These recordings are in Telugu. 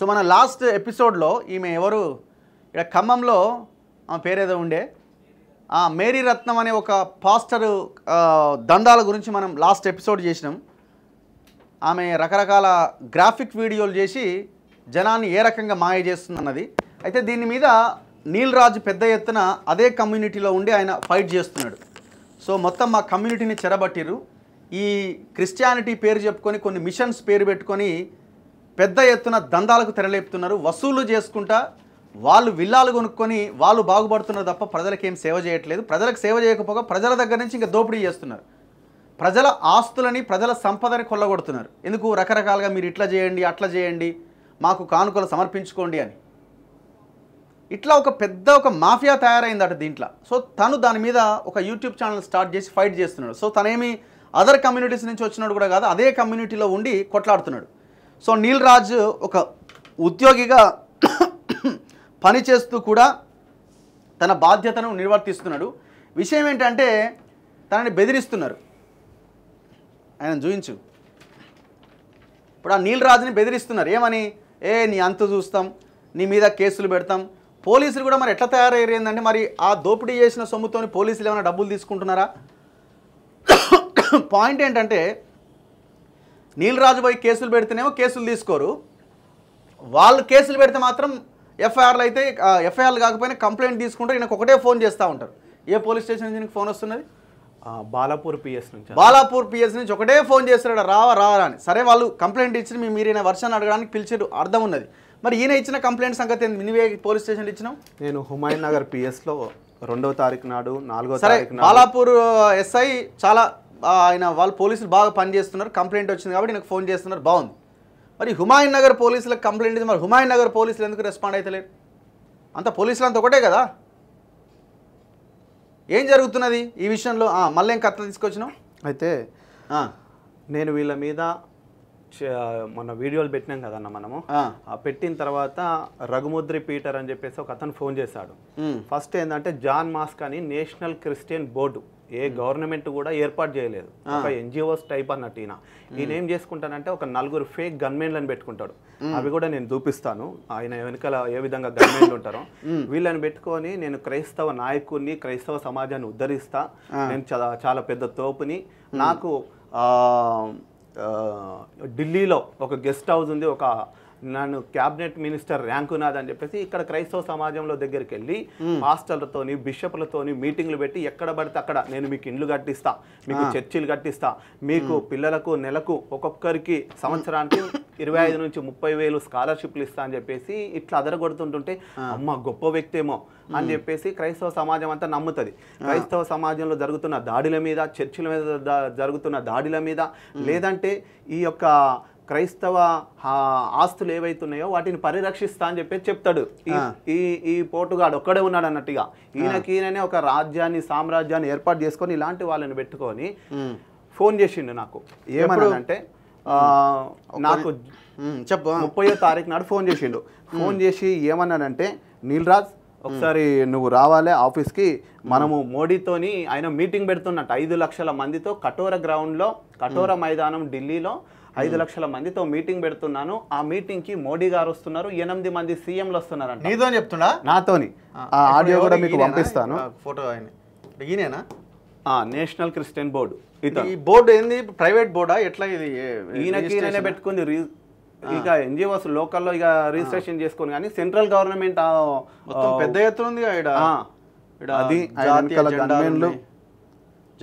సో మన లాస్ట్ ఎపిసోడ్లో ఈమె ఎవరు ఇక్కడ ఖమ్మంలో ఆమె పేరేదో ఉండే మేరీ రత్నం అనే ఒక పాస్టర్ దందాల గురించి మనం లాస్ట్ ఎపిసోడ్ చేసినాం. ఆమె రకరకాల గ్రాఫిక్ వీడియోలు చేసి జనాన్ని ఏ రకంగా మాయ చేస్తుందన్నది. అయితే దీని మీద నీల్ రాజు పెద్ద ఎత్తున అదే కమ్యూనిటీలో ఉండి ఆయన ఫైట్ చేస్తున్నాడు. సో మొత్తం మా కమ్యూనిటీని చెరబట్టిరు. ఈ క్రిస్టియానిటీ పేరు చెప్పుకొని కొన్ని మిషన్స్ పేరు పెట్టుకొని పెద్ద ఎత్తున దందాలకు తెరలేపుతున్నారు. వసూలు చేసుకుంటా వాళ్ళు విల్లాలు కొనుక్కొని వాళ్ళు బాగుపడుతున్నారు తప్ప ప్రజలకు ఏం సేవ చేయట్లేదు. ప్రజలకు సేవ చేయకపోగా ప్రజల దగ్గర నుంచి ఇంకా దోపిడీ చేస్తున్నారు. ప్రజల ఆస్తులని ప్రజల సంపదని కొల్లగొడుతున్నారు. ఎందుకు రకరకాలుగా మీరు ఇట్లా చేయండి అట్లా చేయండి మాకు కానుకలు సమర్పించుకోండి అని ఇట్లా ఒక మాఫియా తయారైందట దీంట్లో. సో తను దాని మీద ఒక యూట్యూబ్ ఛానల్ స్టార్ట్ చేసి ఫైట్ చేస్తున్నాడు. సో తనేమి అదర్ కమ్యూనిటీస్ నుంచి వచ్చినాడు కూడా కాదు, అదే కమ్యూనిటీలో ఉండి కొట్లాడుతున్నాడు. సో నీల్ రాజు ఒక ఉద్యోగిగా పనిచేస్తూ కూడా తన బాధ్యతను నిర్వర్తిస్తున్నాడు. విషయం ఏంటంటే తనని బెదిరిస్తున్నారు. ఆయన చూయించు. ఇప్పుడు ఆ నీల్ రాజుని బెదిరిస్తున్నారు. ఏమని? నీ అంతు చూస్తాం, నీ మీద కేసులు పెడతాం. పోలీసులు కూడా మరి ఎట్లా తయారయ్యారు ఏంటంటే మరి ఆ దోపిడీ చేసిన సొమ్ముతోని పోలీసులు ఏమైనా డబ్బులు తీసుకుంటున్నారా? పాయింట్ ఏంటంటే నీల్ రాజు పోయి కేసులు పెడితేనేమో కేసులు తీసుకోరు, వాళ్ళు కేసులు పెడితే మాత్రం ఎఫ్ఐఆర్లు అయితే ఎఫ్ఐఆర్లు కాకపోయినా కంప్లైంట్ తీసుకుంటారు. ఈయనకు ఒకటే ఫోన్ చేస్తూ ఉంటారు. ఏ పోలీస్ స్టేషన్ నుంచి నీకు ఫోన్ వస్తున్నది? బాలాపూర్ పిఎస్ నుంచి. బాలాపూర్ పిఎస్ నుంచి ఒకటే ఫోన్ చేస్తున్నాడు, రావా అని. సరే వాళ్ళు కంప్లైంట్ ఇచ్చి మీరు ఈయన వర్షాన్ని అడగడానికి పిలిచారు, అర్థం ఉన్నది. మరి ఈయన ఇచ్చిన కంప్లైంట్ సంగతి ఏంది? నువ్వే పోలీస్ స్టేషన్లో ఇచ్చినావు. నేను హుమాయూన్ నగర్ పిఎస్లో 2వ తారీఖు నాడు 4వ సరే తారీఖు బాలాపూర్ ఎస్ఐ చాలా ఆయన వాళ్ళు పోలీసులు బాగా పనిచేస్తున్నారు, కంప్లైంట్ వచ్చింది కాబట్టి నాకు ఫోన్ చేస్తున్నారు, బాగుంది. మరి హుమాయూన్ నగర్ పోలీసులకు కంప్లైంట్ ఇచ్చి మరి హుమాయూన్ నగర్ పోలీసులు ఎందుకు రెస్పాండ్ అవుతలేరు? అంత పోలీసులు అంతా ఒకటే కదా. ఏం జరుగుతున్నది ఈ విషయంలో? మళ్ళీ ఏం కథ తీసుకొచ్చినావు? అయితే నేను వీళ్ళ మీద మొన్న వీడియోలు పెట్టినాం కదన్న మనము. పెట్టిన తర్వాత రఘుముద్రి పీటర్ అని చెప్పేసి ఒక అతను ఫోన్ చేశాడు. ఫస్ట్ ఏంటంటే జాన్ మాస్క్ అని నేషనల్ క్రిస్టియన్ బోర్డు ఏ గవర్నమెంట్ కూడా ఏర్పాటు చేయలేదు, ఒక ఎన్జిఓస్ టైప్ అన్నట్టు. ఈయన ఏం చేసుకుంటానంటే ఒక 4 ఫేక్ గన్మెన్లను పెట్టుకుంటాడు. అవి కూడా నేను చూపిస్తాను ఆయన వెనకాల ఏ విధంగా గన్మెన్లు ఉంటారో. వీళ్ళని పెట్టుకొని నేను క్రైస్తవ నాయకుడిని, క్రైస్తవ సమాజాన్ని ఉద్ధరిస్తా, నేను చాలా పెద్ద తోపుని, నాకు ఢిల్లీలో ఒక గెస్ట్ హౌస్ ఉంది, ఒక నన్ను క్యాబినెట్ మినిస్టర్ ర్యాంకు నాది అని చెప్పేసి ఇక్కడ క్రైస్తవ సమాజంలో దగ్గరికి వెళ్ళి పాస్టర్లతోని బిషప్లతోని మీటింగ్లు పెట్టి ఎక్కడ పడితే అక్కడ నేను మీకు ఇండ్లు కట్టిస్తా, మీకు చర్చిలు కట్టిస్తా, మీకు పిల్లలకు నెలకు ఒక్కొక్కరికి సంవత్సరానికి 25 నుంచి 30 వేలు స్కాలర్షిప్లు ఇస్తా అని చెప్పేసి ఇట్లా అదరగొడుతుంటుంటే అమ్మ గొప్ప వ్యక్తి ఏమో అని చెప్పేసి క్రైస్తవ సమాజం అంతా నమ్ముతుంది. క్రైస్తవ సమాజంలో జరుగుతున్న దాడుల మీద, చర్చిల మీద జరుగుతున్న దాడుల మీద, లేదంటే ఈ యొక్క క్రైస్తవ ఆస్తులు ఏవైతున్నాయో వాటిని పరిరక్షిస్తా అని చెప్పేసి చెప్తాడు. ఈ పోటుగాడు ఒక్కడే ఉన్నాడు అన్నట్టుగా. ఈయననే ఒక రాజ్యాన్ని, సామ్రాజ్యాన్ని ఏర్పాటు చేసుకొని ఇలాంటి వాళ్ళని పెట్టుకొని ఫోన్ చేసిండు నాకు. ఏమన్నాడంటే నాకు 30వ తారీఖు నాడు ఫోన్ చేసిండు. ఫోన్ చేసి ఏమన్నాడంటే, నీల్ రాజ్ ఒకసారి నువ్వు రావాలి ఆఫీస్కి, మనము మోడీతోని ఆయన మీటింగ్ పెడుతున్నట్టు 5 లక్షల మందితో కఠోర గ్రౌండ్లో, కఠోర మైదానం ఢిల్లీలో 5 లక్షల మందితో మీటింగ్ పెడుతున్నాను. ఆ మీటింగ్ కి మోడీ గారు వస్తున్నారు, 8 మంది సీఎంలు వస్తున్నారంట. నీతో చెప్తున్నా? నాతోని. ఆ ఆడియో కూడా మీకు పంపిస్తాను. ఫోటో ఈయనేనా? National Christian board. ఈ బోర్డు ఏంది? ప్రైవేట్ బోర్డా ఎట్లా? ఇది ఈయననే పెట్టుకుంది. ఇక ఎన్జిఓస్ లోకల్లో ఇక రిజిస్ట్రేషన్ చేసుకుని, కానీ సెంట్రల్ గవర్నమెంట్ పెద్ద ఎత్తున ఉంది. అది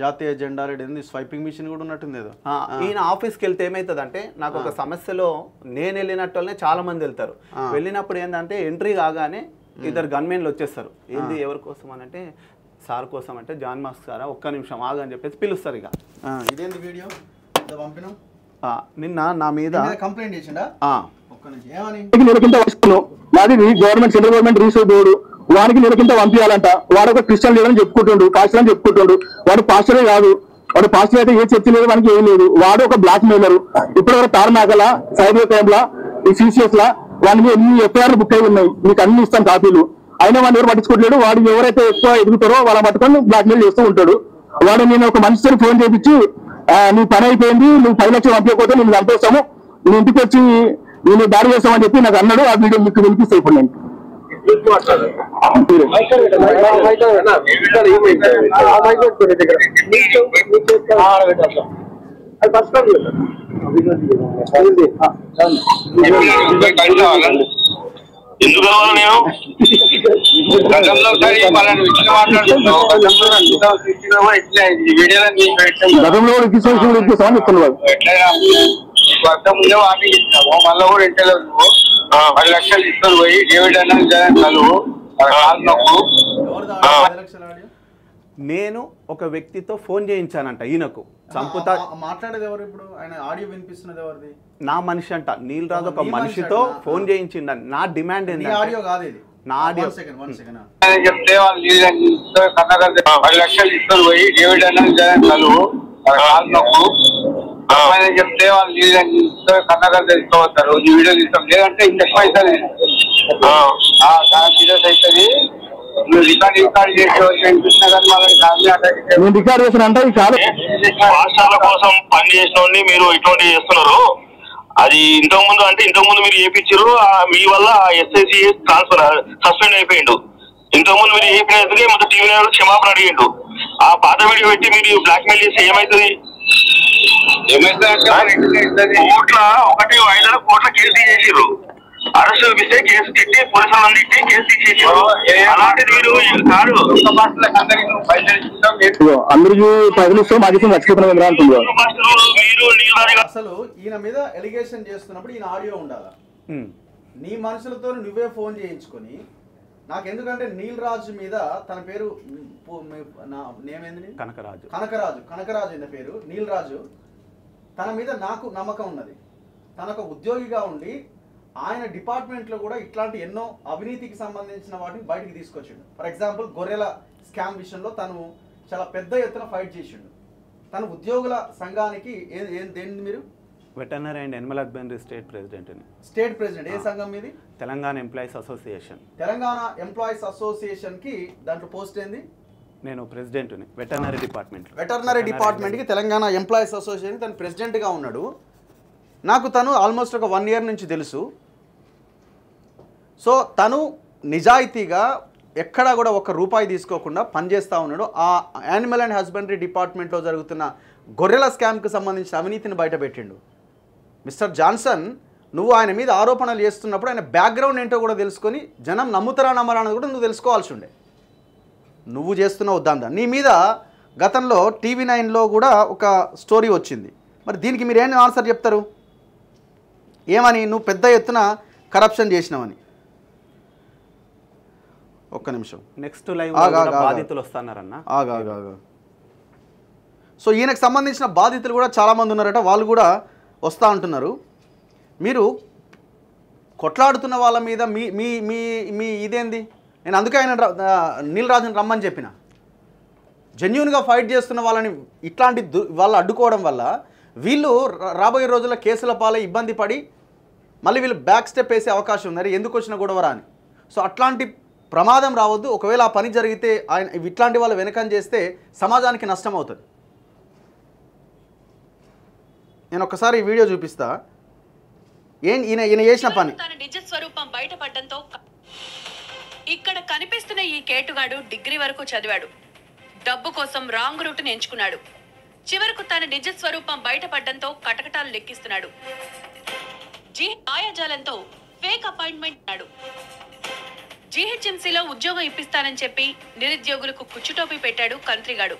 జాతీయ జెండా ఏంది, స్వైపింగ్ మిషన్ కూడా ఉన్నట్టుంది ఏదో. ఈయన ఆఫీస్కి వెళ్తే ఏమవుతుందంటే, నాకు ఒక సమస్యలో నేను వెళ్ళినట్టు వాళ్ళనే చాలా మంది వెళ్తారు. వెళ్ళినప్పుడు ఏంటంటే ఎంట్రీ కాగానే 2 గన్మెన్లు వచ్చేస్తారు. ఏంది ఎవరి కోసం అని అంటే, సార్ కోసం అంటే, జాన్ మాస్క్ సారా ఒక్క నిమిషం ఆగని చెప్పేసి పిలుస్తారు. ఇక ఇదేంటి వీడియో పంపినాం నిన్న నా మీద కంప్లైంట్ చేసిండా? నాది government, central government research board, వాడికి నెలకింత పంపించాలంట. వాడు ఒక క్రిస్టియన్ లీడర్ అని చెప్పుకుంటుండు, పాస్టర్ అని చెప్పుకుంటుండు. వాడు పాస్టరే కాదు, వాడు పాస్టర్ అయితే ఏ చర్చ లేదు, వానికి ఏం లేదు. వాడు ఒక బ్లాక్ మెయిలర్. ఇప్పుడు వరకు తారనాకల, సైబర్ క్రైమ్ లా, ఈ సిసిఎస్ లా వాడికి ఎన్ని ఎఫ్ఐఆర్లు బుక్ అయి ఉన్నాయి. మీకు అన్ని ఇస్తాను కాపీలు. అయినా వాడిని ఎవరు పట్టించుకోవట్లేడు. వాడు ఎవరైతే ఎక్కువ ఎదుగుతారో వాళ్ళ పట్టుకొని బ్లాక్ మెయిల్ చేస్తూ ఉంటాడు. వాడు నేను ఒక మనిషితో ఫోన్ చేయించి నీ పని అయిపోయింది, నువ్వు 10 లక్షలు పంపించకపోతే నేను చంపేస్తాము, నీ ఇంటికి వచ్చి నేను దాడి చేస్తామని చెప్పి నాకు అన్నాడు. ఆ వీడియో మీకు వినిపిస్తే ఇప్పుడు నేను ఎందుకు కావాలి నేను గతంలో కూడా ఇప్పిస్తామని చెప్తున్నాడు. వర్షం ముందే వార్నింగ్ ఇచ్చినాము, మళ్ళీ కూడా ఇంటలేదు. 10 లక్షలు ఇస్తాను పోయి డేవిడ్ అన్న చదువు నేను ఒక వ్యక్తితో ఫోన్ చేయించానంట ఈయనకు చంపుతా. మాట్లాడేది ఎవరు ఇప్పుడు? ఆయన ఆడియో వినిపిస్తున్నది ఎవరిది? నా మనిషి అంట నీల్ రాజు ఒక మనిషితో ఫోన్ చేయించిండ. నా డిమాండ్ ఏంటి? ఆడియో కాదు ఇది, నా ఆడియో. చెప్తే వాళ్ళు కన్నగర్ 10 లక్షలు ఇస్తాను పోయి డేవిడ్ అన్న చదువు చెప్తే వాళ్ళు కన్నగర్ తెలుసుకోవస్తారు. ఈ వీడియో తీస్తాం, లేదంటే ఇంత ఎక్కువ అవుతుంది, సీరియస్ అవుతుంది. రికార్డ్ పాఠశాల కోసం పని చేసిన మీరు ఇటువంటి చేస్తున్నారు. అది ఇంతకుముందు మీరు చేయించారు, మీ వల్ల ఎస్ఐసి సస్పెండ్ అయిపోయిండు. ఇంతకుముందు మీరు చేయించినందుకే మొత్తం టీవీ క్షమాపణ అడిగిండు. ఆ పాత వీడియో పెట్టి మీరు బ్లాక్ మెయిల్ చేస్తే ఏమవుతుంది? కోట్ల 1 కోట్ల కేసు చేసిర్రు. అరెస్ట్ చూపిస్తే కేసు తిట్టి పోలీసులను తిట్టి కేసు తీసేసారు. అలాంటిది మీరు కాదు. అందరికీ పైసలు ఇస్తాం, మాకు రక్షిస్తున్నాం అంటున్నారు. అసలు ఈయన మీద ఎలిగేషన్ చేస్తున్నప్పుడు ఈయన ఆడియో ఉండాలా? నీ మనుషులతో నువ్వే ఫోన్ చేయించుకొని నాకు, ఎందుకంటే నీల్ రాజు మీద తన పేరు నేమేంది? కనకరాజు ఈయన పేరు నీల్ రాజు. తన మీద నాకు నమ్మకం ఉన్నది. తనకు ఉద్యోగిగా ఉండి ఆయన డిపార్ట్మెంట్లో కూడా ఇట్లాంటి ఎన్నో అవినీతికి సంబంధించిన వాటిని బయటికి తీసుకొచ్చిండు. ఫర్ ఎగ్జాంపుల్ గొర్రెల స్కామ్ విషయంలో తను చాలా పెద్ద ఎత్తున ఫైట్ చేసిండు. తను ఉద్యోగుల సంఘానికి దేని మీరు? Veterinary and animal husbandry state president. State president. ఏ సంఘం మీది? Telangana employees association. Telangana employees అసోసియేషన్కి దాంట్లో పోస్ట్ ఏంది? నేను ప్రెసిడెంట్ని వెటర్నరీ డిపార్ట్మెంట్. వెటర్నరీ డిపార్ట్మెంట్కి తెలంగాణ ఎంప్లాయీస్ అసోసియేషన్ తను ప్రెసిడెంట్గా ఉన్నాడు. నాకు తను ఆల్మోస్ట్ ఒక 1 year నుంచి తెలుసు. సో తను నిజాయితీగా ఎక్కడా కూడా ₹1 తీసుకోకుండా పనిచేస్తూ ఉన్నాడు. ఆ యానిమల్ అండ్ హస్బెండరీ డిపార్ట్మెంట్లో జరుగుతున్న గొర్రెల స్కామ్కి సంబంధించిన అవినీతిని బయటపెట్టిండు. మిస్టర్ జాన్సన్, నువ్వు ఆయన మీద ఆరోపణలు చేస్తున్నప్పుడు ఆయన బ్యాక్గ్రౌండ్ ఏంటో కూడా తెలుసుకొని జనం నమ్ముతారా నమ్మరా అన్నది కూడా నువ్వు తెలుసుకోవాల్సి ఉండే. నువ్వు చేస్తున్నావు దందా. నీ మీద గతంలో TV9లో కూడా ఒక స్టోరీ వచ్చింది. మరి దీనికి మీరు ఏం ఆన్సర్ చెప్తారు? ఏమని? నువ్వు పెద్ద ఎత్తున కరప్షన్ చేసినావని. ఒక్క నిమిషం. నెక్స్ట్ లైవ్ బాధితులు వస్తున్నారన్న. సో ఈయనకు సంబంధించిన బాధితులు కూడా చాలామంది ఉన్నారట, వాళ్ళు కూడా వస్తూ ఉంటున్నారు. మీరు కొట్లాడుతున్న వాళ్ళ మీద మీ మీ మీ మీ ఇదేంది? నేను అందుకే ఆయన నీల్ రాజుని రమ్మని చెప్పిన. జెన్యూన్గా ఫైట్ చేస్తున్న వాళ్ళని ఇట్లాంటి వాళ్ళు అడ్డుకోవడం వల్ల వీళ్ళు రాబోయే రోజుల్లో కేసుల పాలై ఇబ్బంది పడి మళ్ళీ వీళ్ళు బ్యాక్ స్టెప్ వేసే అవకాశం ఉంది. ఎందుకు వచ్చిన గొడవరా అని. సో అట్లాంటి ప్రమాదం రావద్దు. ఒకవేళ ఆ పని జరిగితే ఆయన ఇట్లాంటి వాళ్ళు వెనకం చేస్తే సమాజానికి నష్టం అవుతుంది. నేను ఒకసారి ఈ వీడియో చూపిస్తా. ఈయన చేసిన పని. తన నిజ స్వరూపం బయటపడడంతో ఇక్కడ కనిపిస్తున్న ఈ కేటుగాడు డిగ్రీ వరకు చదివాడు. డబ్బు కోసం రాంగ్ రూట్ని ఎంచుకున్నాడు. చివరకు తన నిజ స్వరూపం బయటపడడంతో కటకటాలు లెక్కిస్తున్నాడు. మాయాజాలంతో ఫేక్ అపాయింట్మెంట్ అన్నాడు. జీహెచ్ఎంసీలో ఉద్యోగం ఇప్పిస్తానని చెప్పి నిరుద్యోగులకు కుచ్చుటోపీ పెట్టాడు కంత్రిగాడు.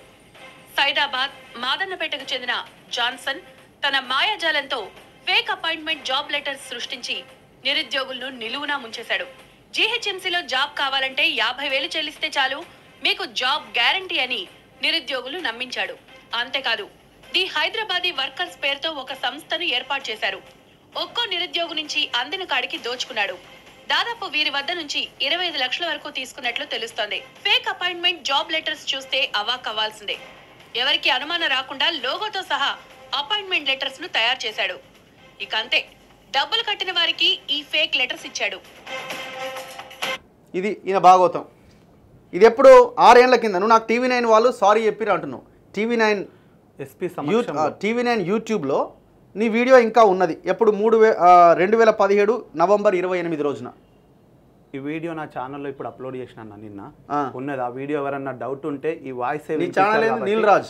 సైదాబాద్ మాదన్నపేటకు చెందిన జాన్సన్ తన మాయాజాలంతో ఫేక్ అపాయింట్మెంట్ జాబ్ లెటర్స్ సృష్టించి నిరుద్యోగులను నిలువునా ముంచేశాడు. జీహెచ్ఎంసీలో జాబ్ కావాలంటే 50,000 చెల్లిస్తే చాలు, మీకు జాబ్ గ్యారంటీ అని నిరుద్యోగులు నమ్మించాడు. అంతేకాదు, ది హైదరాబాదీ వర్కర్స్ పేరుతో ఒక సంస్థను ఏర్పాటు చేశారు. ఒక్కో నిరుద్యోగు నుంచి అందిన కాడికి దోచుకున్నాడు. దాదాపు వీరి వద్ద నుంచి 25 లక్షల వరకు తీసుకున్నట్లు తెలుస్తోంది. ఫేక్ అపాయింట్మెంట్ జాబ్ లెటర్స్ చూస్తే అవాక్కవ్వాల్సిందే. ఎవరికి అనుమానం రాకుండా లోగోతో సహా అపాయింట్మెంట్ లెటర్స్ ను తయారు చేశాడు. ఇక అంతే, డబ్బులు కట్టిన వారికి ఈ ఫేక్ లెటర్స్ ఇచ్చాడు. ఇది ఈయన భాగవతం. ఇది ఎప్పుడు 6 ఏళ్ల కింద. నువ్వు నాకు TV9 వాళ్ళు సారీ చెప్పిరు అంటున్నావు. TV9 యూట్యూబ్లో నీ వీడియో ఇంకా ఉన్నది. ఎప్పుడు 2017 నవంబర్ 28 రోజున. ఈ వీడియో నా ఛానల్లో ఇప్పుడు అప్లోడ్ చేసిన నిన్న ఉన్నది. ఆ వీడియో ఎవరన్నా డౌట్ ఉంటే ఈ వాయిస్ నీల్ రాజ్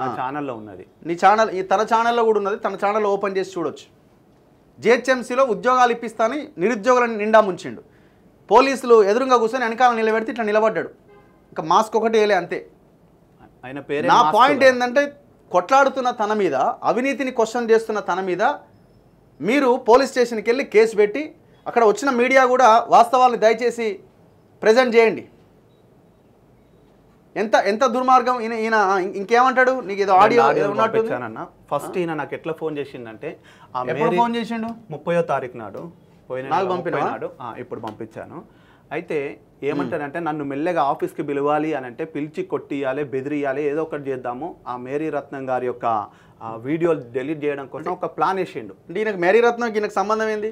నా ఛానల్లో ఉన్నది. నీ ఛానల్ తన ఛానల్లో కూడా ఉన్నది. తన ఛానల్ ఓపెన్ చేసి చూడొచ్చు. జిహెచ్ఎంసీలో ఉద్యోగాలు ఇప్పిస్తాని నిరుద్యోగులను నిండా ముంచిండు. పోలీసులు ఎదురుగా కూర్చొని వెనకాల నిలబెడితే ఇట్లా నిలబడ్డాడు. ఇంకా మాస్క్ ఒకటి వేయలే అంతే. ఆయన పేరు నా పాయింట్ ఏంటంటే కొట్లాడుతున్న తన మీద, అవినీతిని క్వశ్చన్ చేస్తున్న తన మీద మీరు పోలీస్ స్టేషన్కి వెళ్ళి కేసు పెట్టి అక్కడ వచ్చిన మీడియా కూడా వాస్తవాలను దయచేసి ప్రజెంట్ చేయండి. ఎంత ఎంత దుర్మార్గం. ఈయన ఇంకేమంటాడు? నీకు ఏదో ఆడియో ఉన్నట్టు. ఫస్ట్ ఈయన నాకు ఎట్లా ఫోన్ చేసిందంటే ఫోన్ చేసిండు 30వ తారీఖు నాడు పోయినాడు. ఇప్పుడు పంపించాను. అయితే ఏమంటాడంటే నన్ను మెల్లగా ఆఫీస్కి పిలవాలి అని అంటే పిలిచి కొట్టియాలి, బెదిరియాలి, ఏదో ఒకటి చేద్దాము. ఆ మేరీ రత్నం గారి యొక్క వీడియోలు డిలీట్ చేయడం కోసం ఒక ప్లాన్ వేసిండు. అంటే ఈయనకు మేరీ రత్నంకి ఈయనకు సంబంధం ఏంది?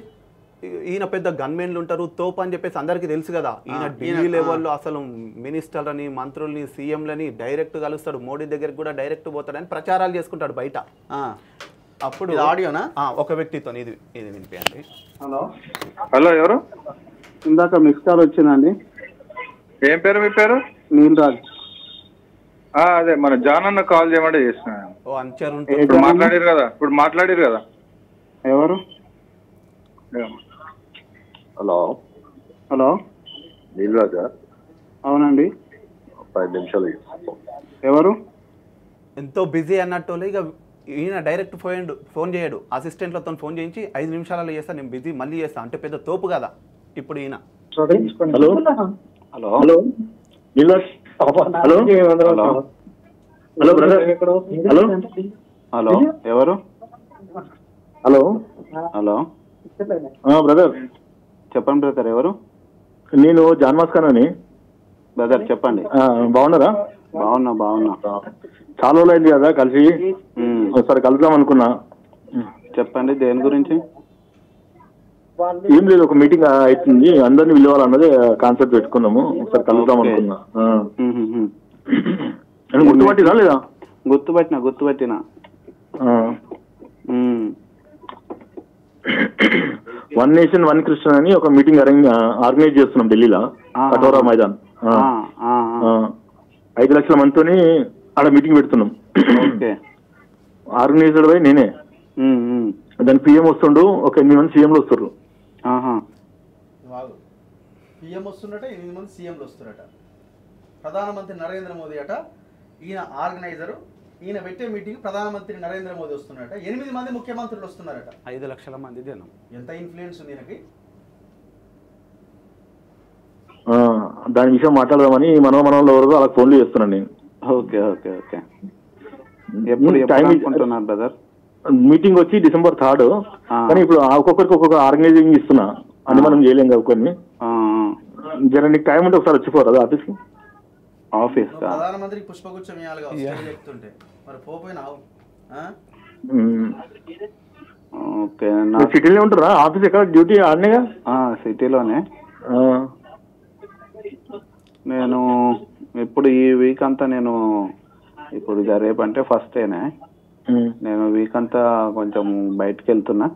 ఈయన పెద్ద గన్మెన్లు ఉంటారు, తోపు అని చెప్పేసి అందరికీ తెలుసు కదా. ఈయన ఢిల్లీ లెవెల్లో అసలు మినిస్టర్లని, మంత్రుల్ని, సీఎంలని డైరెక్ట్ కలుస్తాడు. మోడీ దగ్గరికి కూడా డైరెక్ట్ పోతాడని ప్రచారాలు చేసుకుంటాడు బయట. అప్పుడు ఆడియోనా ఒక వ్యక్తితో ఇది వినిపించండి. హలో, ఎవరు? ఇందాక మిస్ కాల్ వచ్చిందండి. ఏం పేరు మీ పేరు? నీల్ రాజ్. అదే మన జాన్ అన్న కాల్ చేయమంటే చేస్తున్నాను. ఇప్పుడు మాట్లాడారు కదా. ఎవరు? హలో హలో, నీల్ రాజా? అవునండి. 5 నిమిషాలు. ఎవరు? ఎంతో బిజీ అన్నట్టు ఇక ఈయన డైరెక్ట్ ఫోన్ చేయడు. అసిస్టెంట్లతో ఫోన్ చేయించి 5 నిమిషాలలో చేస్తా, నేను బిజీ, మళ్ళీ చేస్తా అంటే పెద్ద తోపు కదా ఇప్పుడు ఈయన. Hello hello hello Neel Raj. Hello hello hello brother. Hello hello, ఎవరు? Hello hello brother. చెప్పండి బ్రదర్, ఎవరు? నేను జాన్మాస్ ఖాన్ అని. బ్రదర్ చెప్పండి. బాగున్నారా? బాగున్నా. చాలా రోజులు అయింది కదా కలిసి, ఒకసారి కలుద్దాం అనుకున్నా. చెప్పండి, దేని గురించి? ఏం లేదు, ఒక మీటింగ్ అవుతుంది, అందరినీ పిలవాలన్నది కాన్సెప్ట్ పెట్టుకున్నాము. ఒకసారి కలుద్దాం అనుకున్నా. గుర్తుపట్టినా లేదా? గుర్తుపట్టినా. వన్ నేషన్ వన్ క్రిస్టియన్ అని ఒక మీటింగ్ ఆర్గనైజ్ చేస్తున్నాం ఢిల్లీలో, కటోరా మైదాన్. 5 లక్షల మందితోని ఆడ మీటింగ్ పెడుతున్నాం. ఆర్గనైజర్ పై నేనే. దాని పిఎం వస్తుండు, ఒక 8 మంది సీఎంలు వస్తారు. పిఎం వస్తున్నట, 8 మంది సీఎంలు వస్తున్నారట. ప్రధానమంత్రి నరేంద్ర మోదీ అట ఈయన ఆర్గనైజరు. ఈయన పెట్టే మీటింగ్ ప్రధానమంత్రి నరేంద్ర మోదీ వస్తున్నారట. 8 మంది ముఖ్యమంత్రులు వస్తున్నారట. 5 లక్షల మంది జనం. ఎంత ఇన్ఫ్లుయెన్స్ ఉంది ఈయనకి. దాని విషయం మాట్లాడదామని మనలో వరకు అలా ఫోన్లు చేస్తున్నాను నేను. ఓకే. ఎప్పుడు టైం అనుకుంటున్నారు బ్రదర్? మీటింగ్ వచ్చి December 3. కానీ ఇప్పుడు ఒక్కొక్కరికి ఒక్కొక్క ఆర్గనైజింగ్ ఇస్తున్నా అని మనం చేయలేం కదా కొన్ని. జర నీకు టైం ఉంటే ఒకసారి వచ్చిపోరాదు ఆఫీస్కి? ప్రధానమంత్రికి పుష్పగుచ్చం ఇవ్వాలి చెప్తుంటే మరి పోపోయినావు. సిటీలో ఉంటారా? ఆఫీస్ ఎక్కడ? డ్యూటీ ఆడనేగా? సిటీలోనే. నేను ఇప్పుడు ఈ వీక్ అంతా నేను ఇప్పుడు రేపు అంటే ఫస్ట్ డేనే. నేను వీక్ అంతా కొంచెం బయటకు వెళ్తున్నా,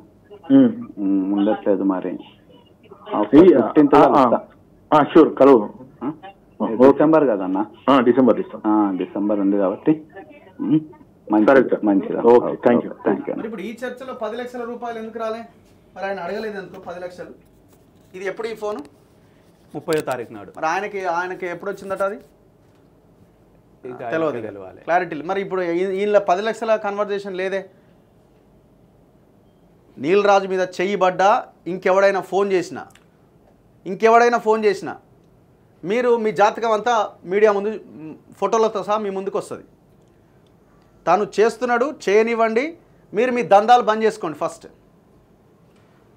ఉండట్లేదు. మరి 15th షూర్ కలువు. డిసెంబర్ కదన్నా? డిసెంబర్ ఉంది కాబట్టి మంచిదా. Thank you. ఇప్పుడు ఈ చర్చలో 10 లక్షల రూపాయలు ఎందుకు రాలే? మరి ఆయన అడగలేదు ఎందుకు 10 లక్షలు? ఇది ఎప్పుడు ఈ ఫోను? 30వ తారీఖు నాడు. మరి ఆయనకి ఎప్పుడు వచ్చిందట? అది తెలియదు, క్లారిటీ. మరి ఇప్పుడు ఈయన 10 లక్షల కన్వర్జేషన్ లేదే. నీల్ రాజు మీద చెయ్యిబడ్డా ఇంకెవడైనా ఫోన్ చేసినా మీరు మీ జాతకం అంతా మీడియా ముందు ఫోటోలతో సహా మీ ముందుకు వస్తుంది. తాను చేస్తున్నాడు, చేయనివ్వండి, మీరు మీ దందాలు బంద్ చేసుకోండి ఫస్ట్.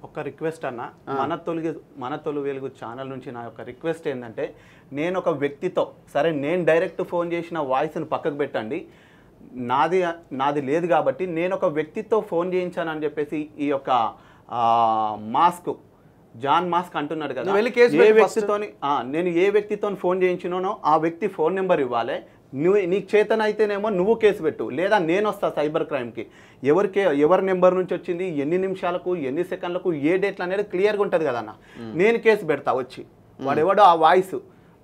ఒక రిక్వెస్ట్ అన్న, మన తొలి వెలుగు ఛానల్ నుంచి నా యొక్క రిక్వెస్ట్ ఏంటంటే, నేను ఒక వ్యక్తితో, సరే నేను డైరెక్ట్ ఫోన్ చేసిన వాయిస్ని పక్కకు పెట్టండి, నాది లేదు కాబట్టి నేను ఒక వ్యక్తితో ఫోన్ చేయించానని చెప్పేసి ఈ యొక్క జాన్ మాస్క్ అంటున్నాడు కదా, నేను ఏ వ్యక్తితో ఫోన్ చేయించినానో ఆ వ్యక్తి ఫోన్ నెంబర్ ఇవ్వాలి, నీకు చేతన అయితేనేమో నువ్వు కేసు పెట్టు, లేదా నేను వస్తా సైబర్ క్రైమ్కి. ఎవరి నెంబర్ నుంచి వచ్చింది, ఎన్ని నిమిషాలకు, ఎన్ని సెకండ్లకు, ఏ డేట్లు అనేది క్లియర్గా ఉంటుంది కదన్న. నేను కేసు పెడతా వచ్చి, వాడెవడో ఆ వాయిస్,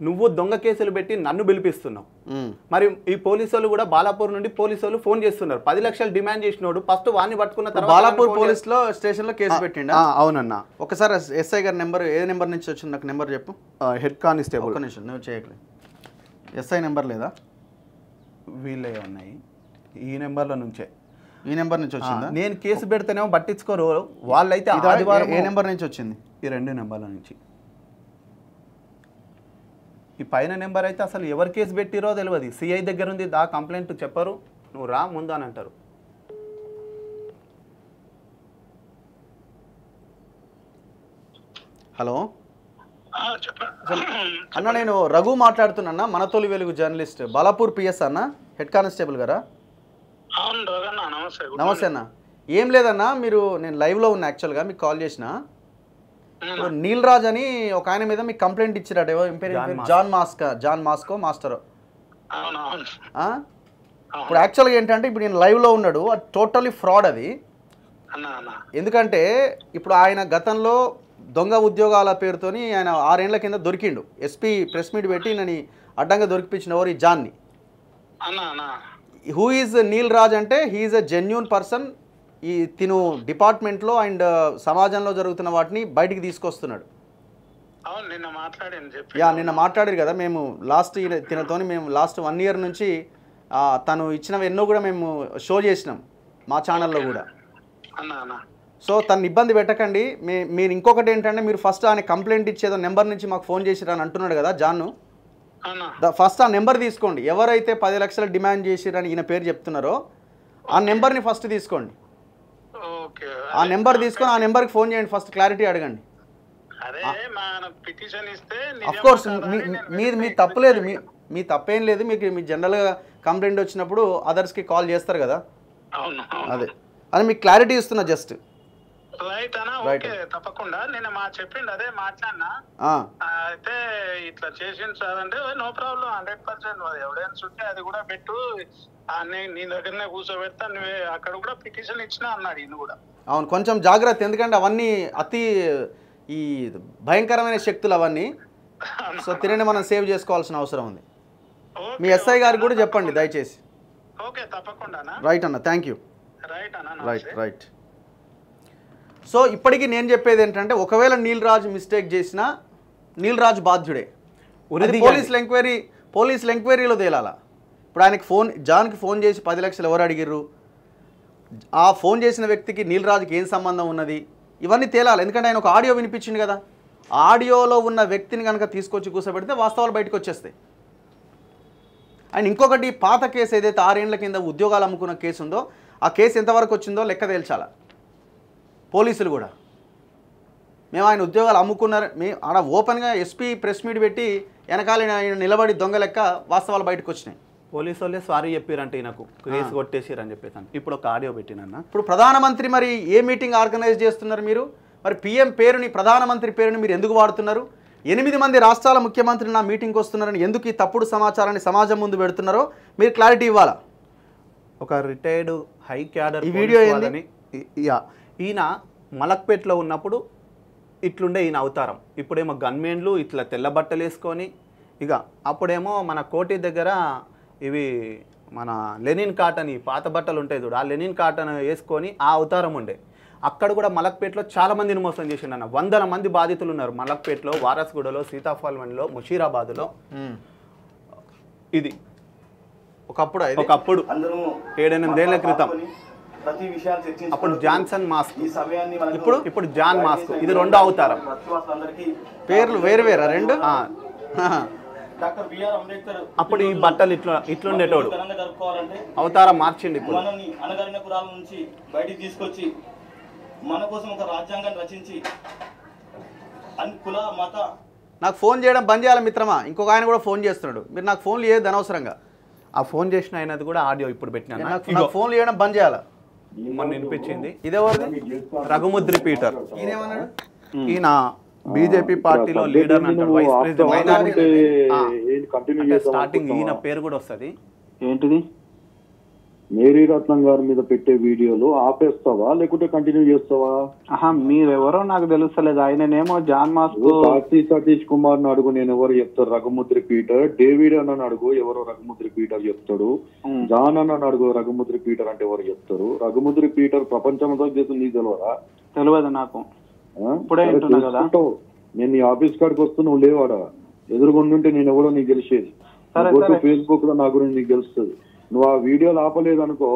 నువ్వు దొంగ కేసులు పెట్టి నన్ను పిలిపిస్తున్నావు. మరి ఈ పోలీసు వాళ్ళు కూడా బాలాపూర్ నుండి పోలీసు వాళ్ళు ఫోన్ చేస్తున్నారు. 10 లక్షలు డిమాండ్ చేసినోడు ఫస్ట్ వాడిని పట్టుకున్న తర్వాత బాలాపూర్ పోలీసులో స్టేషన్లో కేసు పెట్టిండా? అవునన్నా. ఒకసారి ఎస్ఐ గారి నెంబర్, ఏ నెంబర్ నుంచి వచ్చింది నాకు నెంబర్ చెప్పు. Head constable. ఒక్క నిమిషం, నువ్వు చేయట్లేదు. ఎస్ఐ నెంబర్ లేదా? వీళ్ళే ఉన్నాయి, ఈ నెంబర్ల నుంచే. ఈ నెంబర్ నుంచి వచ్చిందా? నేను కేసు పెడితేనేమో పట్టించుకోరు వాళ్ళైతే. ఏ నెంబర్ నుంచి వచ్చింది? ఈ 2 నెంబర్ల నుంచి. ఈ పైన నెంబర్ అయితే అసలు ఎవరు కేసు పెట్టిరో తెలియదు. సిఐ దగ్గర ఉంది, దా కంప్లైంట్ చెప్పరు, నువ్వు రా ముందు అని అంటారు. హలో అన్న, నేను రఘు మాట్లాడుతున్నా, మన తొలి వెలుగు జర్నలిస్ట్, బాలాపూర్ పిఎస్ అన్న, హెడ్ కానిస్టేబుల్ గారా? నమస్తే అన్న. ఏం లేదన్నా, నేను లైవ్లో ఉన్నా యాక్చువల్గా, మీకు కాల్ చేసిన. నీల్ రాజ్ అని ఒక ఆయన మీద మీకు కంప్లైంట్ ఇచ్చారట, జాన్ మాస్కో మాస్టర్. ఇప్పుడు యాక్చువల్గా ఏంటంటే, ఇప్పుడు నేను లైవ్లో ఉన్నాడు, అది టోటల్లీ ఫ్రాడ్ అది. ఎందుకంటే ఇప్పుడు ఆయన గతంలో దొంగ ఉద్యోగాల పేరుతోని ఆయన 6 ఏళ్ల కింద దొరికిండు. ఎస్పీ ప్రెస్ మీట్ పెట్టి నన్ను అడ్డంగా దొరికిపించిన వారు ఈ జాన్ని. హూ ఈజ్ నీల్ రాజ్ అంటే, హీఈస్ ఎ జెన్యూన్ పర్సన్. తిను డిపార్ట్మెంట్లో అండ్ సమాజంలో జరుగుతున్న వాటిని బయటికి తీసుకొస్తున్నాడు. నిన్న మాట్లాడారు కదా, మేము తినతోని మేము లాస్ట్ 1 ఇయర్ నుంచి తను ఇచ్చినవి ఎన్నో కూడా మేము షో చేసినాం మా ఛానల్లో కూడా. సో తను ఇబ్బంది పెట్టకండి. మీరు ఇంకొకటి ఏంటంటే, మీరు ఫస్ట్ ఆయన కంప్లైంట్ ఇచ్చేదో నెంబర్ నుంచి మాకు ఫోన్ చేసిరని అంటున్నాడు కదా జాన్ను. ఫస్ట్ ఆ నెంబర్ తీసుకోండి. ఎవరైతే 10 లక్షలు డిమాండ్ చేసిరని ఈయన పేరు చెప్తున్నారో ఆ నెంబర్ని ఫస్ట్ తీసుకోండి. ఆ నెంబర్ తీసుకొని ఆ నెంబర్కి ఫోన్ చేయండి, ఫస్ట్ క్లారిటీ అడగండి. అఫ్ కోర్స్ మీ తప్పులేదు, మీ తప్పేం లేదు. మీకు జనరల్గా కంప్లైంట్ వచ్చినప్పుడు అదర్స్కి కాల్ చేస్తారు కదా, అదే మీకు క్లారిటీ ఇస్తున్నా జస్ట్. రైట్ తప్పకుండా నేను చెప్పిండు, అదే మాట్లాడినా. అయితే ఇట్లా చేసిండు సార్ అంటే, నో ప్రాబ్లం, 100% ఎవిడెన్స్ ఉంటే అది కూడా పెట్టు, నీ దగ్గరనే కూర్చోబెడతా, నువ్వే అక్కడ కూడా పిటిషన్ ఇచ్చినా అన్నాడు ఈయన కూడా. అవును, కొంచెం జాగ్రత్త, ఎందుకంటే అవన్నీ ఈ భయంకరమైన శక్తులు అవన్నీ. సో తినని మనం సేవ్ చేసుకోవాల్సిన అవసరం ఉంది. మీ ఎస్ఐ గారికి కూడా చెప్పండి దయచేసి. ఓకే తప్పకుండా. రైట్ అన్న, థ్యాంక్ యూ. రైట్. సో ఇప్పటికీ నేను చెప్పేది ఏంటంటే, ఒకవేళ నీల్ రాజ్ మిస్టేక్ చేసినా నీల్ రాజ్ బాధ్యుడే. పోలీసుల ఎంక్వైరీలో తేలాల. ఇప్పుడు ఆయనకి జాన్కి ఫోన్ చేసి 10 లక్షలు ఎవరు అడిగిర్రు, ఆ ఫోన్ చేసిన వ్యక్తికి నీల్ రాజ్కి ఏం సంబంధం ఉన్నది, ఇవన్నీ తేలాలి. ఎందుకంటే ఆయన ఒక ఆడియో వినిపించింది కదా, ఆడియోలో ఉన్న వ్యక్తిని కనుక తీసుకొచ్చి కూర్చోబెడితే వాస్తవాలు బయటకు వచ్చేస్తాయి. అండ్ ఇంకొకటి, పాత కేసు ఏదైతే 6 ఏళ్ల కింద ఉద్యోగాలు అమ్ముకున్న కేసు ఉందో, ఆ కేసు ఎంతవరకు వచ్చిందో లెక్క తేల్చాల పోలీసులు కూడా. మేము ఆయన ఉద్యోగాలు అమ్ముకున్నారు, ఆడ ఓపెన్గా ఎస్పీ ప్రెస్ మీట్ పెట్టి వెనకాల నిలబడి దొంగ లెక్క వాస్తవాలు బయటకు వచ్చినాయి. పోలీసు వాళ్ళే సారీ చెప్పారంటే నాకు కేసు కొట్టేసారని చెప్పేసాను. ఇప్పుడు ఒక ఆడియో పెట్టినన్నా. ఇప్పుడు ప్రధానమంత్రి మరి ఏ మీటింగ్ ఆర్గనైజ్ చేస్తున్నారు మీరు? మరి పిఎం పేరుని, ప్రధానమంత్రి పేరుని మీరు ఎందుకు వాడుతున్నారు? 8 మంది రాష్ట్రాల ముఖ్యమంత్రులు నా మీటింగ్కి వస్తున్నారని ఎందుకు ఈ తప్పుడు సమాచారాన్ని సమాజం ముందు పెడుతున్నారో మీరు క్లారిటీ ఇవ్వాలా. ఒక రిటైర్డ్ హై క్యాడర్ ఈ వీడియో ఏంది? ఈయన మలక్పేట్లో ఉన్నప్పుడు ఇట్లుండే ఈయన అవతారం. ఇప్పుడేమో గన్మెన్లు ఇట్లా తెల్ల బట్టలు వేసుకొని, ఇక అప్పుడేమో మన కోటి దగ్గర ఇవి మన లెనిన్ కాటన్, ఈ పాత బట్టలు ఉంటాయి చూడు, ఆ లెనిన్ కాటన్ వేసుకొని ఆ అవతారం ఉండే. అక్కడ కూడా మలక్పేట్లో చాలా మందిని మోసం చేసిండు అన్న. 100 మంది బాధితులు ఉన్నారు మలక్పేట్లో, వారస్గూడలో, సీతాఫాల్మన్లో, ముషీరాబాద్లో. ఇది ఒకప్పుడు 7-8 ఏళ్ల క్రితం. అప్పుడు జాన్సన్ మాస్క్, ఇప్పుడు జాన్ మాస్క్. ఇది 2వ అవతారం. పేర్లు వేరు వేరా 2? అప్పుడు ఈ బట్టలు ఇట్లుండేటోడు, అవతారం మార్చిండి. ఇప్పుడు బయటికి తీసుకొచ్చి మన కోసం ఒక రాజ్యాంగాన్ని రచించి కుల మత. నాకు ఫోన్ చేయడం బంద్ చేయాలి మిత్రమా. ఇంకొక ఆయన కూడా ఫోన్ చేస్తున్నాడు, మీరు నాకు ఫోన్లు చేయదు అనవసరంగా. ఆ ఫోన్ చేసిన ఆయనది కూడా ఆడియో ఇప్పుడు పెట్టినా. నాకు ఫోన్లు చేయడం బంద్ చేయాలి. మొన్న వినిపించింది. ఇదేవారు? రఘుముద్రి పీటర్. ఈయనేమన్నాడు? ఈయన బీజేపీ పార్టీలో లీడర్ అంటాడు, వైస్ ప్రెసిడెంట్ కంటిన్యూ స్టార్టింగ్ ఈయన పేరు కూడా వస్తుంది. ఏంటిది మేరీ రత్నం గారి మీద పెట్టే వీడియోలు ఆపేస్తావా లేకుంటే కంటిన్యూ చేస్తావా? మీరెవరో నాకు తెలుస్తలేదు. ఆయననేమో జాన్ మాస్క్ కార్తీ సతీష్ కుమార్ ని అడుగు, నేను ఎవరు చెప్తారు రఘుముద్రి పీటర్. డేవిడ్ అన్న అడుగు, ఎవరో రఘుముద్రి పీటర్ చెప్తాడు. జాన్ అన్న అడుగు, రఘుముద్రి పీటర్ అంటే ఎవరు చెప్తారు. రఘుముద్రి పీటర్ ప్రపంచంతో చేస్తుంది నీకు తెలియదా? తెలియదు నాకు. ఇప్పుడే వింటున్నా కదా. నేను నీ ఆఫీస్ కాడికి వస్తూ నువ్వు లేవాడా, ఎదురుగుండుంటే నేను ఎవరో నీకు గెలిచేది. ఫేస్బుక్ లో నా గురించి నీకు తెలుస్తుంది. నువ్వు ఆ వీడియోలు ఆపలేదు అనుకో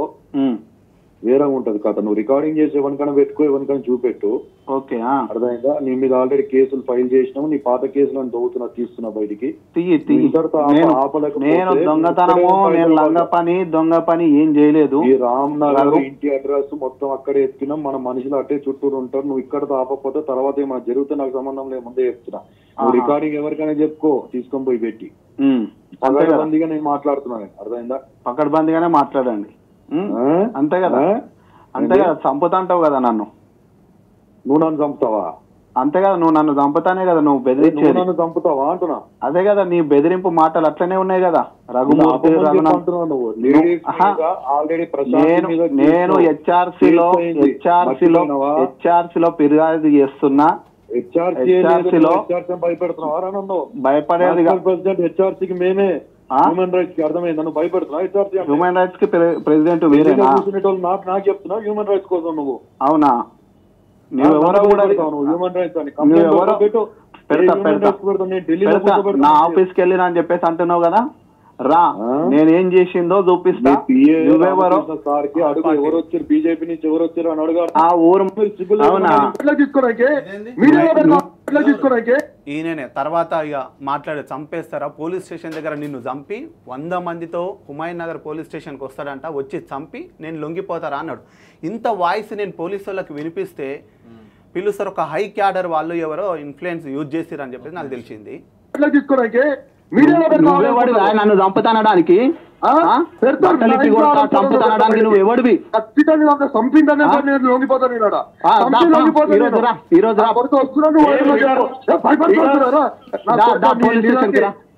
వేరే ఉంటది కథ. నువ్వు రికార్డింగ్ చేసి ఎవరికైనా పెట్టుకో, ఎవరికైనా చూపెట్టు. ఓకే, అర్థమైందా? నీ మీద ఆల్రెడీ కేసులు ఫైల్ చేసినాము, నీ పాత కేసులను దొవుతున్నా తీస్తున్నా బయటికి. నేను దొంగతనము, నేను లంగ పని దొంగ పని ఏం చేయలేదు. ఈ రామ్ నగర్ ఇంటి అడ్రస్ మొత్తం అక్కడే ఎత్తినాం. మన మనుషులు అట్టే చుట్టూరు ఉంటారు. నువ్వు ఇక్కడ ఆపకపోతే తర్వాత ఏమైనా జరిగితే నాకు సంబంధం లేదు, ముందే చెప్తున్నా. నువ్వు రికార్డింగ్ ఎవరికైనా చెప్పుకో, తీసుకొని పోయి పెట్టి. పకడ్బందీగా నేను మాట్లాడుతున్నాను, అర్థమైందా? పకడ్బందీగానే మాట్లాడండి. అంతే కదా, అంతే కదా. చంపుతా అంటావు కదా నన్ను. నువ్వు నన్ను చంపుతావా? అంతే కదా, నువ్వు నన్ను చంపుతానే కదా నువ్వు బెదిరించేది. నన్ను చంపుతావా అంటున్నా. అదే కదా, నీ బెదిరింపు మాటలు అట్లనే ఉన్నాయి కదా. రఘుమూర్తి నేను హెచ్ఆర్సీలో ఫిర్యాదు చేస్తున్నా. భయపడేది హెచ్ఆర్సీకి మేమే హ్యూమన్ రైట్స్ కి అర్థమైంది. నన్ను భయపెడుతున్నా. హెచ్ఆర్సీ హ్యూమన్ రైట్స్ కి ప్రెసిడెంట్ వేరేనా? నాకు చెప్తున్నా హ్యూమన్ రైట్స్ కోసం. నువ్వు అవునా? నువ్వెవరో కూడా హ్యూమన్ రైట్స్ అని నా ఆఫీస్కి వెళ్ళినా అని చెప్పేసి అంటున్నావు కదా. రా, నేనేం చేసిందో చూపిస్తా. ఎవరు వచ్చారు బీజేపీ నుంచి, ఎవరు వచ్చారు అని అడగారు. ఆ ఊరు ఈయననే తర్వాత ఇక మాట్లాడే చంపేస్తారా, పోలీస్ స్టేషన్ దగ్గర నిన్ను చంపి 100 మందితో హుమాయూన్ నగర్ పోలీస్ స్టేషన్కి వస్తాడంట, వచ్చి చంపి నేను లొంగిపోతారా అన్నాడు. ఇంత వాయిస్ నేను పోలీసు వాళ్ళకి వినిపిస్తే పిలుస్తారు, ఒక హై క్యాడర్ వాళ్ళు ఎవరో ఇన్ఫ్లుయెన్స్ యూజ్ చేసిరు అని చెప్పేసి నాకు తెలిసింది. నన్ను చంపుతానడానికి చంపుతానడానికి నువ్వు ఎవడివి?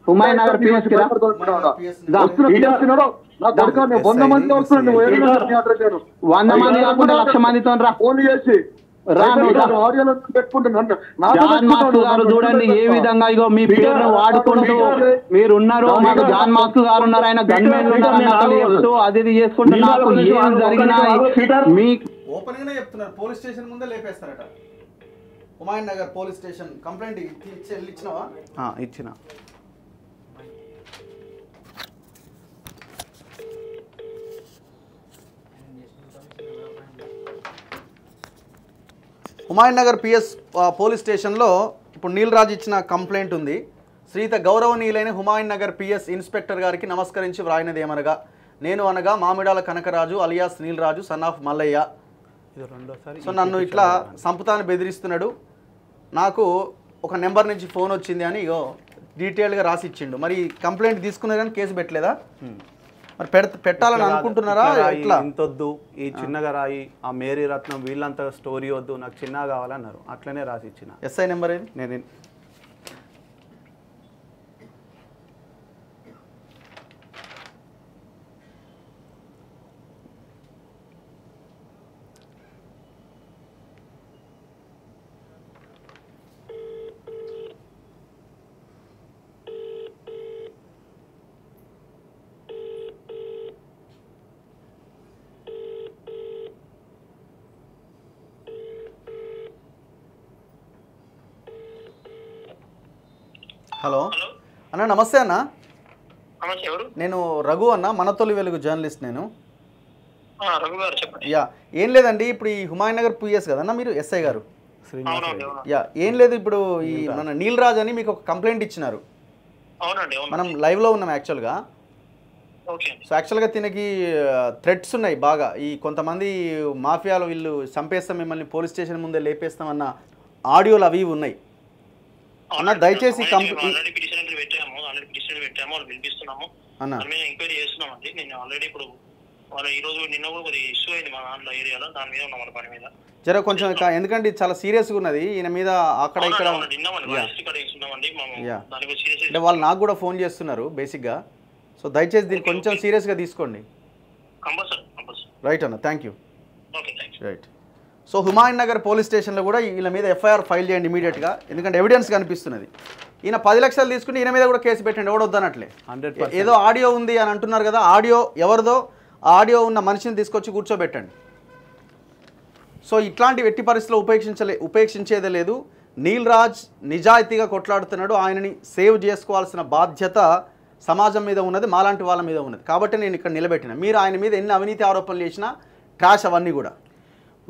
హుమాయూన్ నగర్ పిఎస్ కి రా. 100 మంది కాకుండా 1,00,000 మందితో రా. చూడండి ఏ విధంగా ఇగో మీ పేరును వాడుకుంటూ మీరున్నారు, మాకు జాన్ మాస్క్ గారు ఉన్నారు, ఆయన గన్మెన్లు చెప్తూ అది చేసుకుంటూ నాకు ఏం జరిగినా మీ ఓపెన్ గానే చెప్తున్నారు. పోలీస్ స్టేషన్ ముందే లేపేస్తారట. Humayun Nagar police station complaint ఇచ్చినావా? ఇచ్చిన. హుమాయూన్ నగర్ పిఎస్ పోలీస్ స్టేషన్లో ఇప్పుడు నీలరాజు ఇచ్చిన కంప్లైంట్ ఉంది. శ్రీత గౌరవనీయులైన హుమాయూన్ నగర్ పిఎస్ ఇన్స్పెక్టర్ గారికి నమస్కరించి వ్రాయినది ఏమనగా, నేను అనగా Mamidala Kanakaraju alias Neelaraju son of Mallayya. So నన్ను ఇట్లా సంపుతాన్ని బెదిరిస్తున్నాడు, నాకు ఒక నెంబర్ నుంచి ఫోన్ వచ్చింది అని ఇగో డీటెయిల్గా రాసి ఇచ్చిండు. మరి కంప్లైంట్ తీసుకున్నారు కానీ కేసు పెట్టలేదా? మరి పెట్టాలని అనుకుంటున్నారా? ఎట్లా? ఇంతొద్దు, ఈ చిన్నగా రాయి, ఆ మేరీ రత్నం వీళ్ళంతా స్టోరీ వద్దు, నాకు చిన్నగా కావాలన్నారు. అట్లనే రాసి ఇచ్చిన. ఎస్ఐ నెంబర్ ఏది? నేను హలో అన్న, నమస్తే అన్న. నేను రఘు అన్న, మనతొలి వెలుగు జర్నలిస్ట్. నేను యా ఏం లేదండి, ఇప్పుడు ఈ హుమాయూన్ నగర్ పిఎస్ కదన్నా మీరు, ఎస్ఐ గారు? యా ఏం లేదు, ఇప్పుడు ఈ మన నీలరాజ్ అని మీకు ఒక కంప్లైంట్ ఇచ్చినారు. మనం లైవ్లో ఉన్నాం యాక్చువల్గా. సో యాక్చువల్గా తినకి థ్రెట్స్ ఉన్నాయి బాగా. ఈ కొంతమంది మాఫియాలో వీళ్ళు చంపేస్తాం, మిమ్మల్ని పోలీస్ స్టేషన్ ముందే లేపేస్తామన్న ఆడియోలు అవి ఉన్నాయి అన్న. దయచేసి వాళ్ళ ఈ రోజు నిన్న కూడా కొద్దిగా ఇష్యూ అయింది మా దాంట్లో ఏరియాలో, దాని మీద ఉన్నాం మన పని మీద. జర కొంచెం ఎందుకంటే ఇది చాలా సీరియస్గా ఉన్నది ఈయన మీద అక్కడ ఇక్కడ. అంటే వాళ్ళు నాకు కూడా ఫోన్ చేస్తున్నారు బేసిక్గా, సో దయచేసి దీన్ని కొంచెం సీరియస్గా తీసుకోండి. రైట్ అన్న, thank you. Right. So Humayun Nagar police స్టేషన్లో కూడా వీళ్ళ మీద ఎఫ్ఐఆర్ ఫైల్ చేయండి ఇమీడియట్గా, ఎందుకంటే ఎవిడెన్స్ కనిపిస్తున్నది. ఈయన 10 లక్షలు తీసుకుని ఈయన మీద కూడా కేసు పెట్టండి, ఎవడొద్దనట్లే. 100%. ఏదో ఆడియో ఉంది అని అంటున్నారు కదా, ఆడియో ఎవరిదో ఆ ఆడియో ఉన్న మనిషిని తీసుకొచ్చి కూర్చోబెట్టండి. సో ఇట్లాంటి ఎట్టి పరిస్థితుల్లో ఉపేక్షించేదే లేదు. నీల్ రాజ్ నిజాయితీగా కొట్లాడుతున్నాడు, ఆయనని సేవ్ చేసుకోవాల్సిన బాధ్యత సమాజం మీద ఉన్నది, మాలాంటి వాళ్ళ మీద ఉన్నది. కాబట్టి నేను ఇక్కడ నిలబెట్టిన. మీరు ఆయన మీద ఎన్ని అవినీతి ఆరోపణలు చేసినా ట్రాష్ అవన్నీ కూడా.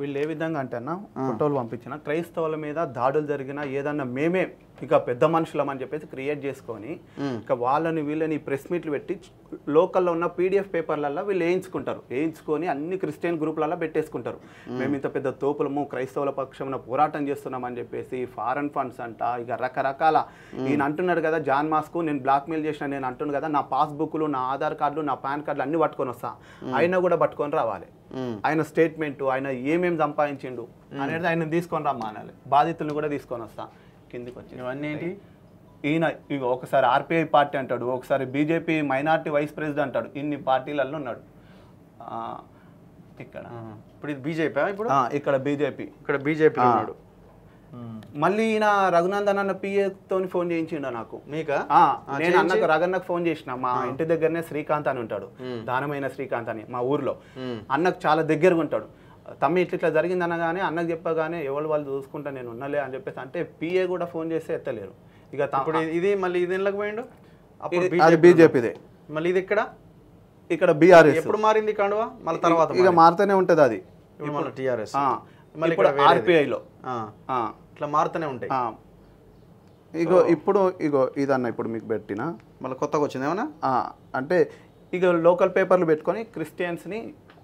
వీళ్ళు ఏ విధంగా అంటే అన్న ఫోటోలు పంపించిన క్రైస్తవుల మీద దాడులు జరిగినా ఏదన్నా మేమే ఇక పెద్ద మనుషులమని చెప్పేసి క్రియేట్ చేసుకొని ఇక వాళ్ళని వీళ్ళని ప్రెస్ మీట్లు పెట్టి లోకల్లో ఉన్న పీడిఎఫ్ పేపర్లలో వీళ్ళు వేయించుకొని అన్ని క్రిస్టియన్ గ్రూపులలో పెట్టేసుకుంటారు. మేము ఇంత పెద్ద తోపులము క్రైస్తవుల పక్షమున పోరాటం చేస్తున్నామని చెప్పేసి ఫారెన్ ఫండ్స్ అంట, ఇక రకరకాల. ఈయన అంటున్నాడు కదా జాన్ మాస్కు నేను బ్లాక్మెయిల్ చేసిన, నేను అంటున్నాను కదా నా పాస్బుక్లు, నా ఆధార్ కార్డులు, నా పాన్ కార్డులు అన్ని పట్టుకొని వస్తా, ఆయన కూడా పట్టుకొని రావాలి. ఆయన స్టేట్మెంట్, ఆయన ఏమేమి సంపాదించిండు అనేది ఆయన తీసుకొని రమ్మానాలి. బాధితులను కూడా తీసుకొని వస్తా. కిందికి వచ్చి ఇవన్నీ ఏంటి, ఈయన ఇక ఒకసారి ఆర్పిఐ పార్టీ అంటాడు, ఒకసారి బీజేపీ మైనార్టీ వైస్ ప్రెసిడెంట్ అంటాడు, ఇన్ని పార్టీలలో ఉన్నాడు. ఇక్కడ ఇప్పుడు ఇది బీజేపీ, ఇప్పుడు ఇక్కడ బీజేపీ, ఇక్కడ బీజేపీ ఉన్నాడు. మళ్ళీ ఈయన రఘునందన్ అన్న పిఏతో ఫోన్ చేయించిండు నాకు. మీకా? నేను అన్నకు రఘన్నకు ఫోన్ చేసిన. మా ఇంటి దగ్గరనే శ్రీకాంత్ అని ఉంటాడు, దానమైన శ్రీకాంత్ అని, మా ఊర్లో. అన్నకు చాలా దగ్గరగా ఉంటాడు. తమ్మి ఇట్లా జరిగింది అనగానే అన్నకు చెప్పగానే ఎవరు వాళ్ళు చూసుకుంటా నేను ఉన్నలే అని చెప్పేసి అంటే పిఏ కూడా ఫోన్ చేస్తే ఎత్తలేరు. ఇక ఇది మళ్ళీ ఇది ఎందుకు పోయిండు? అది బీజేపీదే. మళ్ళీ ఇది ఇక్కడ బీఆర్ఎస్. ఎప్పుడు మారింది కండువా? మళ్ళీ తర్వాత ఇక మారుతూనే ఉంటుంది అది. మళ్ళీ టీఆర్ఎస్, మళ్ళీ ఆర్పిఐలో ఇట్లా మారుతూనే ఉంటాయి. ఇప్పుడు ఇదన్న ఇప్పుడు మీకు పెట్టిన మళ్ళీ కొత్తగా వచ్చింది ఏమన్నా అంటే ఇక లోకల్ పేపర్లు పెట్టుకొని క్రిస్టియన్స్ని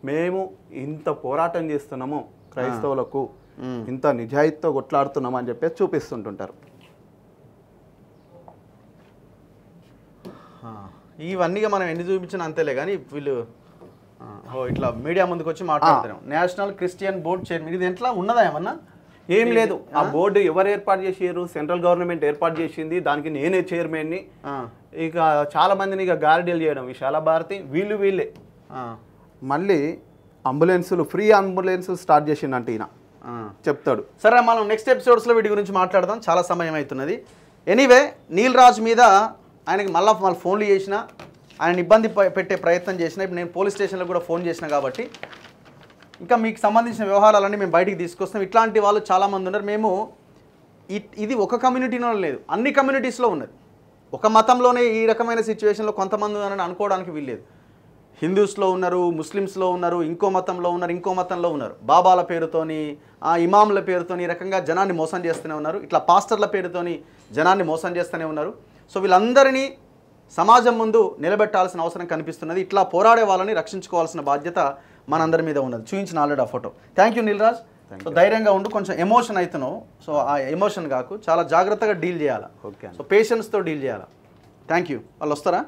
మేము ఇంత పోరాటం చేస్తున్నాము, క్రైస్తవులకు ఇంత నిజాయితీతో కొట్లాడుతున్నాము అని చెప్పేసి చూపిస్తుంటుంటారు. ఇవన్నీగా మనం ఎన్ని చూపించినా అంతేలే, కానీ వీళ్ళు ఇట్లా మీడియా ముందుకు వచ్చి మాట్లాడుతున్నాం. నేషనల్ క్రిస్టియన్ బోర్డ్ చైర్మన్, ఇది ఎట్లా ఉన్నదా ఏమన్నా? ఏం లేదు. ఆ బోర్డు ఎవరు ఏర్పాటు చేసారు? సెంట్రల్ గవర్నమెంట్ ఏర్పాటు చేసింది, దానికి నేనే చైర్మన్ని. ఇక చాలా మందిని ఇక గార్డియల్ చేయడం విశాల భారతి వీళ్ళే. మళ్ళీ అంబులెన్సులు, ఫ్రీ అంబులెన్స్ స్టార్ట్ చేసిండంటే ఈయన చెప్తాడు. సరే, మనం నెక్స్ట్ ఎపిసోడ్స్లో వీటి గురించి మాట్లాడదాం, చాలా సమయం అవుతున్నది. ఎనీవే, నీల్ రాజ్ మీద ఆయనకి మళ్ళీ ఫోన్లు చేసినా, ఆయన ఇబ్బంది పెట్టే ప్రయత్నం చేసినా, ఇప్పుడు నేను పోలీస్ స్టేషన్లో కూడా ఫోన్ చేసిన కాబట్టి ఇంకా మీకు సంబంధించిన వ్యవహారాలన్నీ మేము బయటికి తీసుకొస్తాం. ఇట్లాంటి వాళ్ళు చాలామంది ఉన్నారు. మేము ఇది ఒక కమ్యూనిటీలో లేదు, అన్ని కమ్యూనిటీస్లో ఉన్నది. ఒక మతంలోనే ఈ రకమైన సిచ్యువేషన్లో కొంతమంది ఉన్నారని అనుకోవడానికి వీల్లేదు. హిందూస్లో ఉన్నారు, ముస్లిమ్స్లో ఉన్నారు, ఇంకో మతంలో ఉన్నారు, ఇంకో మతంలో ఉన్నారు. బాబాల పేరుతోని, ఇమాముల పేరుతోని ఈ రకంగా జనాన్ని మోసం చేస్తూనే ఉన్నారు. ఇట్లా పాస్టర్ల పేరుతోని జనాన్ని మోసం చేస్తూనే ఉన్నారు. సో వీళ్ళందరినీ సమాజం ముందు నిలబెట్టాల్సిన అవసరం కనిపిస్తున్నది. ఇట్లా పోరాడే వాళ్ళని రక్షించుకోవాల్సిన బాధ్యత మనందరి మీద ఉన్నది. చూపించిన ఆల్రెడీ ఆ photo. Thank you Neel Raj. So ధైర్యంగా ఉండు, కొంచెం ఎమోషన్ అవుతున్నావు, సో ఆ ఎమోషన్ కాకు, చాలా జాగ్రత్తగా డీల్ చేయాలి. ఓకే, సో పేషెన్స్తో డీల్ చేయాలి. Thank you. వాళ్ళు వస్తారా?